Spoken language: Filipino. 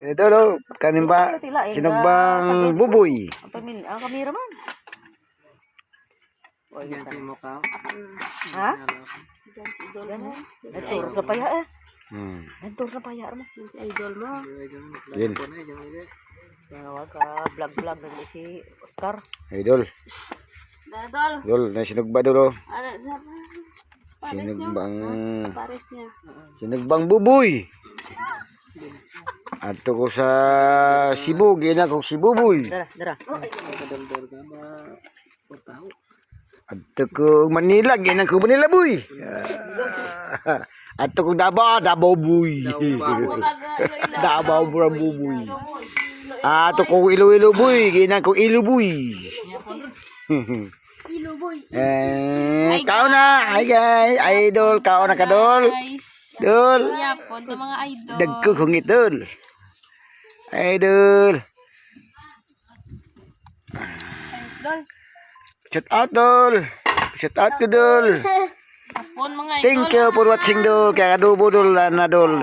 Ito lo, kanin ba? Sinugbang buboy. Ang kamera man. Yan si Mukha. Ha? Nagturo sa paya eh. Nagturo sa paya mo. Si idol mo. Yan. Nawag ka, vlog-vlog na si Oscar. Idol. Dadol. Idol, na sinugba dolo. Ano, sa pares niya. Sinugbang... Pares niya. Sinugbang buboy. Ato ko sa Cebu, gina ko si buboy. Dara, dara. Kadaldal ka ba? Portaho. Ato ko Manila, gina ko Manila boy. Ato ko Davao boy. Davao buboy. Ato ko Iloilo boy, gina ko Ilo boy. Ilo boy. Kau na, hi guys, idol, kau na kadol. Dol. Yapon sa mga idol. Dagko kong idol. Idol. Idol. Shout out dol. Shout out ko dol. Yapon mga idol. Thank you for watching dol. Kaya adobo dol na dol.